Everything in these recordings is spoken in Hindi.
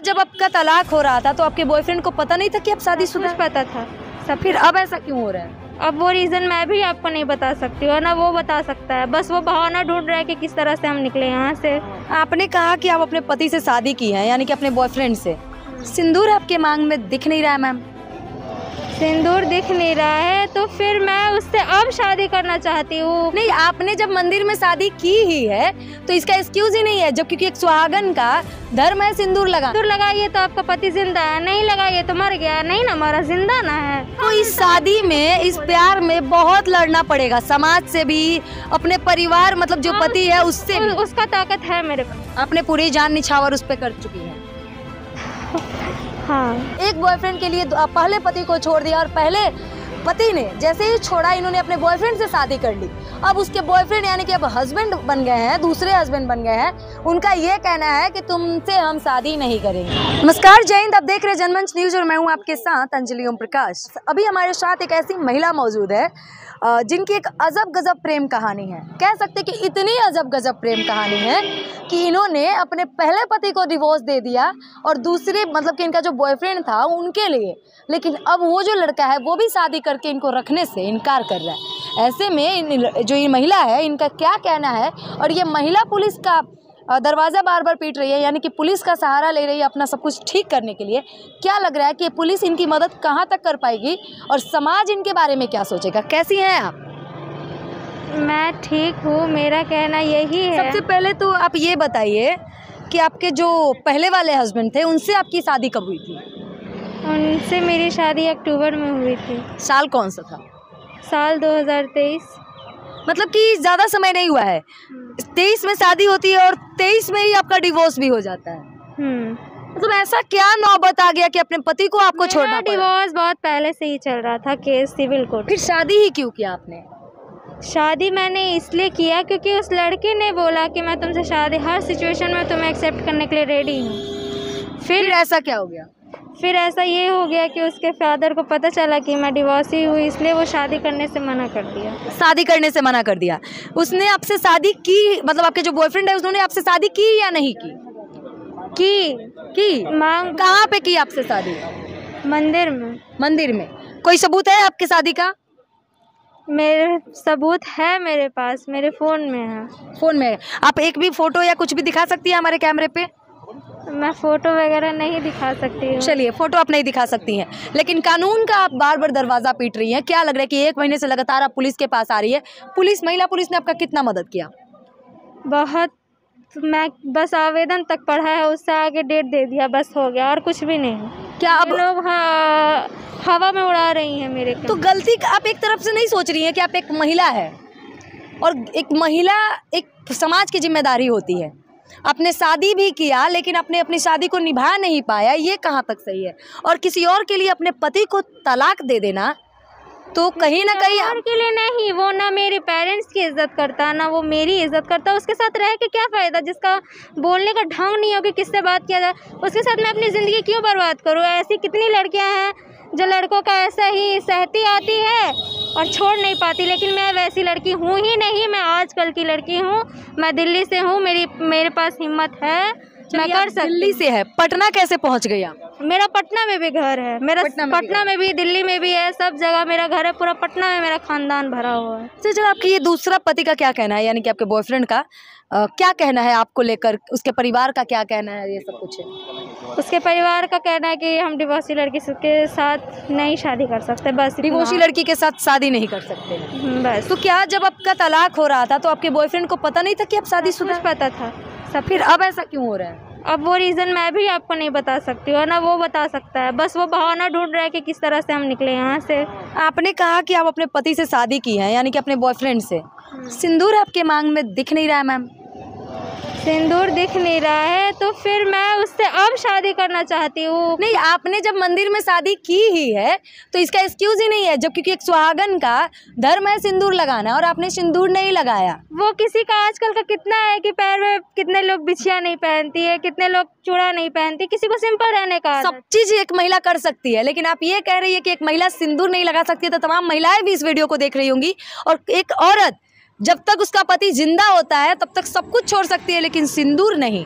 जब आपका तलाक हो रहा था तो आपके बॉयफ्रेंड को पता नहीं था कि आप शादीशुदा? कुछ पता था सब। फिर अब ऐसा क्यों हो रहा है? अब वो रीज़न मैं भी आपको नहीं बता सकती हूँ ना, वो बता सकता है। बस वो बहाना ढूंढ रहा है कि किस तरह से हम निकले यहाँ से। आपने कहा कि आप अपने पति से शादी की है, यानी कि अपने बॉयफ्रेंड से। सिंदूर आपके मांग में दिख नहीं रहा है मैम। सिंदूर दिख नहीं रहा है तो फिर मैं उससे अब शादी करना चाहती हूँ। नहीं, आपने जब मंदिर में शादी की ही है तो इसका एक्सक्यूज ही नहीं है, जब क्योंकि एक सुहागन का धर्म है सिंदूर लगा। सिंदूर लगाइए तो आपका पति जिंदा है, नहीं लगाइए तो मर गया। नहीं ना मरा, जिंदा ना है। तो इस शादी में, इस प्यार में बहुत लड़ना पड़ेगा, समाज से भी, अपने परिवार मतलब जो पति है उससे भी। उसका ताकत है मेरे पास। आपने पूरी जान निछावर उस पे कर चुकी है। हाँ, एक बॉयफ्रेंड के लिए पहले पति को छोड़ दिया और पहले पति ने जैसे ही छोड़ा इन्होंने अपने बॉयफ्रेंड से शादी कर ली। अब उसके बॉयफ्रेंड यानी कि अब हस्बैंड बन गए हैं, दूसरे हस्बैंड बन गए हैं। उनका ये कहना है कि तुमसे हम शादी नहीं करेंगे। नमस्कार, जय हिंद। आप देख रहे हैं जनमंच न्यूज और मैं हूं आपके साथ अंजलि ओम प्रकाश। अभी हमारे साथ एक ऐसी महिला मौजूद है जिनकी एक अजब गजब प्रेम कहानी है। कह सकते कि इतनी अजब गजब प्रेम कहानी है कि इन्होंने अपने पहले पति को डिवोर्स दे दिया और दूसरे मतलब कि इनका जो बॉयफ्रेंड था उनके लिए, लेकिन अब वो जो लड़का है वो भी शादी करके इनको रखने से इनकार कर रहा है। ऐसे में जो ये महिला है इनका क्या कहना है, और ये महिला पुलिस का दरवाज़ा बार बार पीट रही है, यानी कि पुलिस का सहारा ले रही है अपना सब कुछ ठीक करने के लिए। क्या लग रहा है कि पुलिस इनकी मदद कहाँ तक कर पाएगी और समाज इनके बारे में क्या सोचेगा? कैसी हैं आप? मैं ठीक हूँ, मेरा कहना यही है। सबसे पहले तो आप ये बताइए कि आपके जो पहले वाले हस्बैंड थे उनसे आपकी शादी कब हुई थी? उनसे मेरी शादी अक्टूबर में हुई थी। साल कौन सा था? साल 2023। मतलब कि ज़्यादा समय नहीं हुआ है। 23 में शादी होती है और 23 में ही आपका डिवोर्स भी हो जाता है। मतलब ऐसा क्या नौबत आ गया कि अपने पति को आपको छोड़ना पड़ा? डिवोर्स बहुत पहले से ही चल रहा था, केस सिविल कोर्ट। फिर शादी ही क्यों किया आपने? शादी मैंने इसलिए किया क्योंकि उस लड़के ने बोला कि मैं तुमसे शादी, हर सिचुएशन में तुम्हें एक्सेप्ट करने के लिए रेडी हूँ। फिर ऐसा क्या हो गया? फिर ऐसा ये हो गया कि उसके फादर को पता चला कि मैं डिवोर्सी हुई, इसलिए वो शादी करने से मना कर दिया। शादी करने से मना कर दिया। उसने आपसे शादी की, मतलब आपके जो बॉयफ्रेंड है उन्होंने आपसे शादी की या नहीं की? की मांग। कहाँ पे की आपसे शादी? मंदिर में। मंदिर में। कोई सबूत है आपकी शादी का? मेरे सबूत है मेरे पास, मेरे फ़ोन में है। फ़ोन में? आप एक भी फ़ोटो या कुछ भी दिखा सकती है हमारे कैमरे पे? मैं फ़ोटो वगैरह नहीं दिखा सकती हूँ। चलिए, फ़ोटो आप नहीं दिखा सकती हैं, लेकिन कानून का आप बार बार दरवाज़ा पीट रही हैं। क्या लग रहा है कि 1 महीने से लगातार आप पुलिस के पास आ रही है? महिला पुलिस ने आपका कितना मदद किया? बहुत। मैं बस आवेदन तक पढ़ा है, उससे आगे डेट दे दिया, बस हो गया, और कुछ भी नहीं। क्या अब लोग हवा में उड़ा रही हैं मेरे को। तो गलती आप एक तरफ से नहीं सोच रही हैं कि आप एक महिला है, और एक महिला एक समाज की जिम्मेदारी होती है। आपने शादी भी किया लेकिन आपने अपनी शादी को निभा नहीं पाया, ये कहाँ तक सही है? और किसी और के लिए अपने पति को तलाक दे देना तो कहीं ना कहीं और के लिए नहीं, वो ना मेरे पेरेंट्स की इज्जत करता ना वो मेरी इज्जत करता। उसके साथ रह के क्या फ़ायदा जिसका बोलने का ढंग नहीं हो कि किससे बात किया जाए। उसके साथ मैं अपनी ज़िंदगी क्यों बर्बाद करूँ? ऐसी कितनी लड़कियां हैं जो लड़कों का ऐसा ही सहती आती है और छोड़ नहीं पाती, लेकिन मैं वैसी लड़की हूँ ही नहीं। मैं आजकल की लड़की हूँ, मैं दिल्ली से हूँ, मेरे पास हिम्मत है, मैं कर सकती। दिल्ली से है, पटना कैसे पहुंच गई आप? मेरा पटना में भी घर है, मेरा पटना में भी, दिल्ली में भी है, सब जगह मेरा घर है। पूरा पटना में मेरा खानदान भरा हुआ है। तो चलो, आपकी ये दूसरा पति का क्या कहना है, यानी कि आपके बॉयफ्रेंड का क्या कहना है आपको लेकर? उसके परिवार का क्या कहना है? ये सब कुछ है। उसके परिवार का कहना है कि हम डिवोर्सी लड़की के साथ नहीं शादी कर सकते, बस डिवोर्सी लड़की के साथ शादी नहीं कर सकते बस। तो क्या जब आपका तलाक हो रहा था तो आपके बॉयफ्रेंड को पता नहीं था कि आप शादीशुदा? कुछ पता था सब। फिर अब ऐसा क्यों हो रहा है? अब वो रीज़न मैं भी आपको नहीं बता सकती हूँ ना, वो बता सकता है। बस वो बहाना ढूंढ रहा है कि किस तरह से हम निकले यहाँ से। आपने कहा कि आप अपने पति से शादी की है, यानी कि अपने बॉयफ्रेंड से। सिंदूर आपके मांग में दिख नहीं रहा है मैम। सिंदूर दिख नहीं रहा है तो फिर मैं उससे अब शादी करना चाहती हूँ। नहीं, आपने जब मंदिर में शादी की ही है तो इसका एक्सक्यूज ही नहीं है, जब क्योंकि एक सुहागन का धर्म है सिंदूर लगाना और आपने सिंदूर नहीं लगाया। वो किसी का आजकल का कितना है कि पैर में कितने लोग बिछिया नहीं पहनती है, कितने लोग चूड़ा नहीं पहनती, किसी को सिंपल रहने का। सब चीज एक महिला कर सकती है, लेकिन आप ये कह रही है कि एक महिला सिंदूर नहीं लगा सकती है, तो तमाम महिलाएं भी इस वीडियो को देख रही होंगी। और एक औरत जब तक उसका पति जिंदा होता है तब तक सब कुछ छोड़ सकती है, लेकिन सिंदूर नहीं।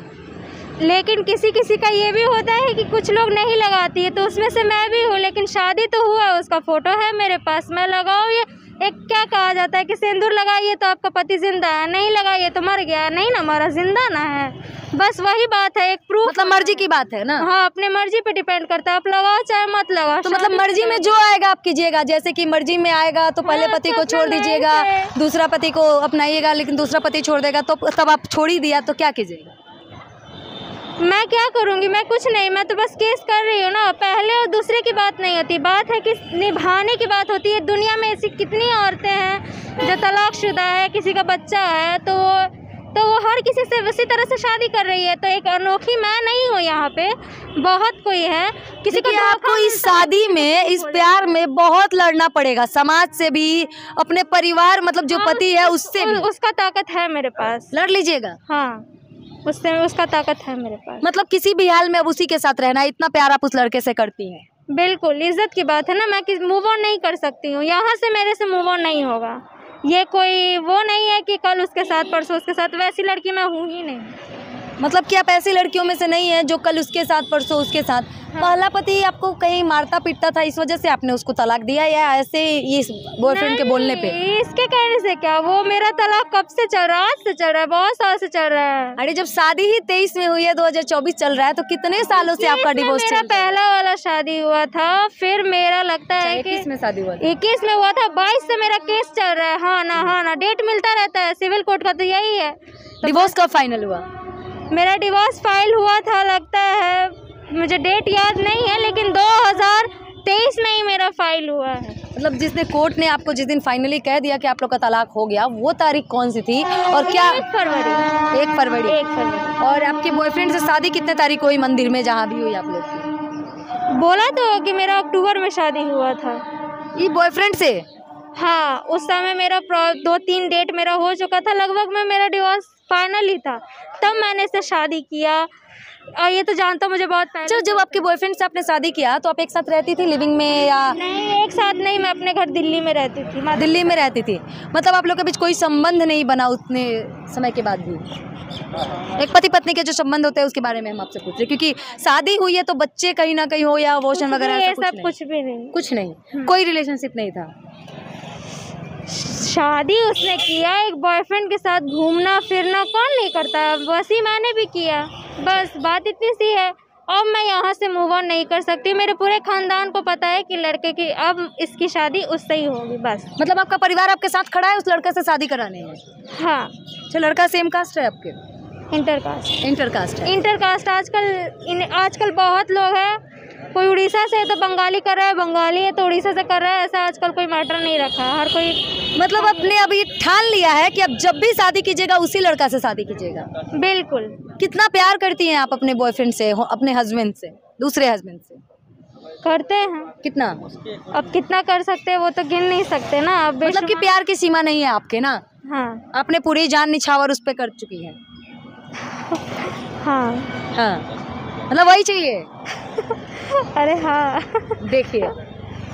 लेकिन किसी किसी का ये भी होता है कि कुछ लोग नहीं लगाती है, तो उसमें से मैं भी हूँ। लेकिन शादी तो हुआ, उसका फ़ोटो है मेरे पास, मैं लगाऊँ। ये एक क्या कहा जाता है कि सिंदूर लगाइए तो आपका पति जिंदा है, नहीं लगाइए तो मर गया। नहीं ना मरा, जिंदा ना है, बस वही बात है। एक प्रूफ, मतलब मर्जी की बात है ना। हाँ, अपने मर्जी पे डिपेंड करता है, आप लगाओ चाहे मत लगाओ। तो मतलब मर्जी में जो आएगा आप कीजिएगा, जैसे कि मर्जी में आएगा तो पहले पति को छोड़ दीजिएगा, दूसरा पति को अपनाइएगा, लेकिन दूसरा पति छोड़ देगा तो तब आप छोड़ ही दिया तो क्या कीजिएगा? मैं क्या करूँगी? मैं कुछ नहीं, मैं तो बस केस कर रही हूँ ना। पहले और दूसरे की बात नहीं होती, बात है कि निभाने की बात होती है। दुनिया में ऐसी कितनी औरतें हैं जो तलाकशुदा है, किसी का बच्चा है, तो वो हर किसी से उसी तरह से शादी कर रही है। तो एक अनोखी मैं नहीं हूँ यहाँ पे, बहुत कोई है। किसी को आपको इस शादी में, इस प्यार में बहुत लड़ना पड़ेगा, समाज से भी, अपने परिवार मतलब जो पति है उससे भी। उसका ताकत है मेरे पास, लड़ लीजिएगा। हाँ, उससे उसका ताकत है मेरे पास। मतलब किसी भी हाल में अब उसी के साथ रहना, इतना प्यार आप उस लड़के से करती हैं। बिल्कुल, इज्जत की बात है ना। मैं मूव ऑन नहीं कर सकती हूँ, यहाँ से मेरे से मूव ऑन नहीं होगा। ये कोई वो नहीं है कि कल उसके साथ परसों उसके साथ, वैसी लड़की मैं हूँ ही नहीं। मतलब कि आप ऐसी लड़कियों में से नहीं है जो कल उसके साथ परसों उसके साथ। हाँ। पहला पति आपको कहीं मारता पीटता था, इस वजह से आपने उसको तलाक दिया, या ऐसे ये बॉयफ्रेंड के बोलने पे? इसके कहने से क्या, वो मेरा तलाक कब से चल रहा है? आज से चल रहा है, बहुत साल से चल रहा है। अरे जब शादी ही 23 में हुई है, 2024 चल रहा है, तो कितने सालों से आपका डिवोर्स चल रहा है? मेरा पहला वाला शादी हुआ था, फिर मेरा लगता है कि 21 में शादी हुआ, 21 में हुआ था, 22 से मेरा केस चल रहा है। हाँ ना, डेट मिलता रहता है, सिविल कोर्ट का तो यही है। डिवोर्स कब फाइनल हुआ? मेरा डिवोर्स फाइल हुआ था, लगता है, मुझे डेट याद नहीं है, लेकिन 2023 में ही मेरा फाइल हुआ है। मतलब जिसने कोर्ट ने आपको जिस दिन फाइनली कह दिया कि आप लोग का तलाक हो गया, वो तारीख कौन सी थी और क्या? 1 फरवरी। 1 फरवरी। और आपके बॉयफ्रेंड से शादी कितने तारीख को हुई, मंदिर में जहाँ भी हुई आप लोग की? बोला तो कि मेरा अक्टूबर में शादी हुआ था। ये बॉयफ्रेंड से? हाँ, उस समय मेरा 2-3 डेट मेरा हो चुका था, लगभग में मेरा डिवोर्स फाइनल ही था, तब मैंने इससे शादी किया। और ये तो जानता मुझे बहुत पहले। जब आपके बॉयफ्रेंड से आपने शादी किया तो आप एक साथ रहती थी लिविंग में या? नहीं, एक साथ नहीं, मैं अपने घर दिल्ली में रहती थी। दिल्ली में रहती थी, मतलब आप लोग के बीच कोई संबंध नहीं बना उतने समय के बाद भी? एक पति पत्नी के जो संबंध होते हैं उसके बारे में हम आपसे पूछ रहे, क्योंकि शादी हुई है तो बच्चे कहीं ना कहीं हो या अबॉर्शन वगैरह, ये सब कुछ भी नहीं। कुछ नहीं, कोई रिलेशनशिप नहीं था? शादी उसने किया, एक बॉयफ्रेंड के साथ घूमना फिरना कौन नहीं करता, वैसे मैंने भी किया, बस बात इतनी सी है। अब मैं यहाँ से मूव ऑन नहीं कर सकती, मेरे पूरे खानदान को पता है कि लड़के की अब इसकी शादी उससे ही होगी, बस। मतलब आपका परिवार आपके साथ खड़ा है उस लड़के से शादी कराने में? हाँ। अच्छा, लड़का सेम कास्ट है आपके? Inter caste. इंटर कास्ट है। इंटर कास्ट आजकल बहुत लोग हैं, कोई उड़ीसा से है तो बंगाली कर रहा है, बंगाली है तो उड़ीसा से कर रहा है, ऐसा आजकल कोई मैटर नहीं रखा, हर कोई। मतलब आपने अभी ठान लिया है कि अब जब भी शादी कीजिएगा उसी लड़का से शादी कीजिएगा? बिल्कुल। कितना प्यार करती हैं आप अपने बॉयफ्रेंड से, अपने हस्बैंड से, दूसरे हस्बैंड से? करते हैं। कितना? अब कितना कर सकते हैं वो तो गिन नहीं सकते ना। अब मतलब कि प्यार की सीमा नहीं है आपके ना? हाँ। आपने पूरी जान निछावर उस पे कर चुकी है? हाँ। हाँ, मतलब वही चाहिए। अरे हाँ। देखिए,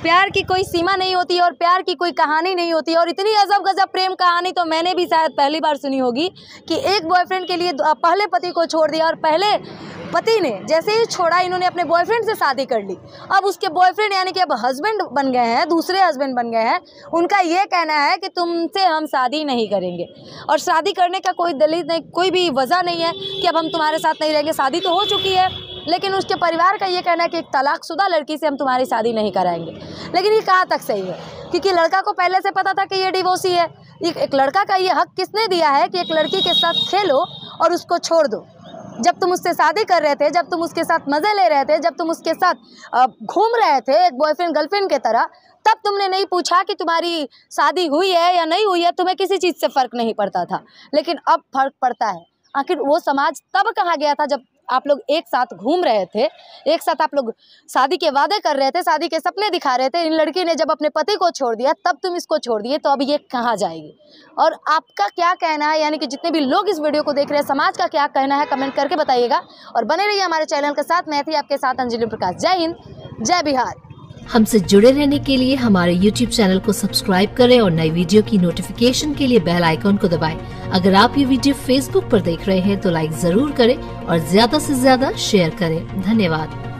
प्यार की कोई सीमा नहीं होती और प्यार की कोई कहानी नहीं होती, और इतनी अजब गजब प्रेम कहानी तो मैंने भी शायद पहली बार सुनी होगी कि एक बॉयफ्रेंड के लिए पहले पति को छोड़ दिया और पहले पति ने जैसे ही छोड़ा, इन्होंने अपने बॉयफ्रेंड से शादी कर ली। अब उसके बॉयफ्रेंड यानी कि अब हस्बैंड बन गए हैं, दूसरे हस्बैंड बन गए हैं। उनका ये कहना है कि तुमसे हम शादी नहीं करेंगे, और शादी करने का कोई दलील नहीं, कोई भी वजह नहीं है कि अब हम तुम्हारे साथ नहीं रहेंगे। शादी तो हो चुकी है, लेकिन उसके परिवार का ये कहना है कि एक तलाकशुदा लड़की से हम तुम्हारी शादी नहीं कराएंगे। लेकिन ये कहाँ तक सही है, क्योंकि लड़का को पहले से पता था कि ये डिवोर्सी है। एक लड़का का ये हक किसने दिया है कि एक लड़की के साथ खेलो और उसको छोड़ दो? जब तुम उससे शादी कर रहे थे, जब तुम उसके साथ मज़े ले रहे थे, जब तुम उसके साथ घूम रहे थे एक बॉयफ्रेंड गर्लफ्रेंड के तरह, तब तुमने नहीं पूछा कि तुम्हारी शादी हुई है या नहीं हुई है, तुम्हें किसी चीज़ से फ़र्क नहीं पड़ता था। लेकिन अब फ़र्क पड़ता है। आखिर वो समाज तब कहाँ गया था जब आप लोग एक साथ घूम रहे थे, एक साथ आप लोग शादी के वादे कर रहे थे, शादी के सपने दिखा रहे थे। इन लड़की ने जब अपने पति को छोड़ दिया तब तुम इसको छोड़ दिए, तो अब ये कहाँ जाएगी? और आपका क्या कहना है, यानी कि जितने भी लोग इस वीडियो को देख रहे हैं, समाज का क्या कहना है, कमेंट करके बताइएगा। और बने रहिए हमारे चैनल के साथ। मैं थी आपके साथ अंजलि प्रकाश। जय हिंद, जय बिहार। हमसे जुड़े रहने के लिए हमारे YouTube चैनल को सब्सक्राइब करें और नई वीडियो की नोटिफिकेशन के लिए बेल आइकॉन को दबाएं। अगर आप ये वीडियो Facebook पर देख रहे हैं तो लाइक जरूर करें और ज्यादा से ज्यादा शेयर करें। धन्यवाद।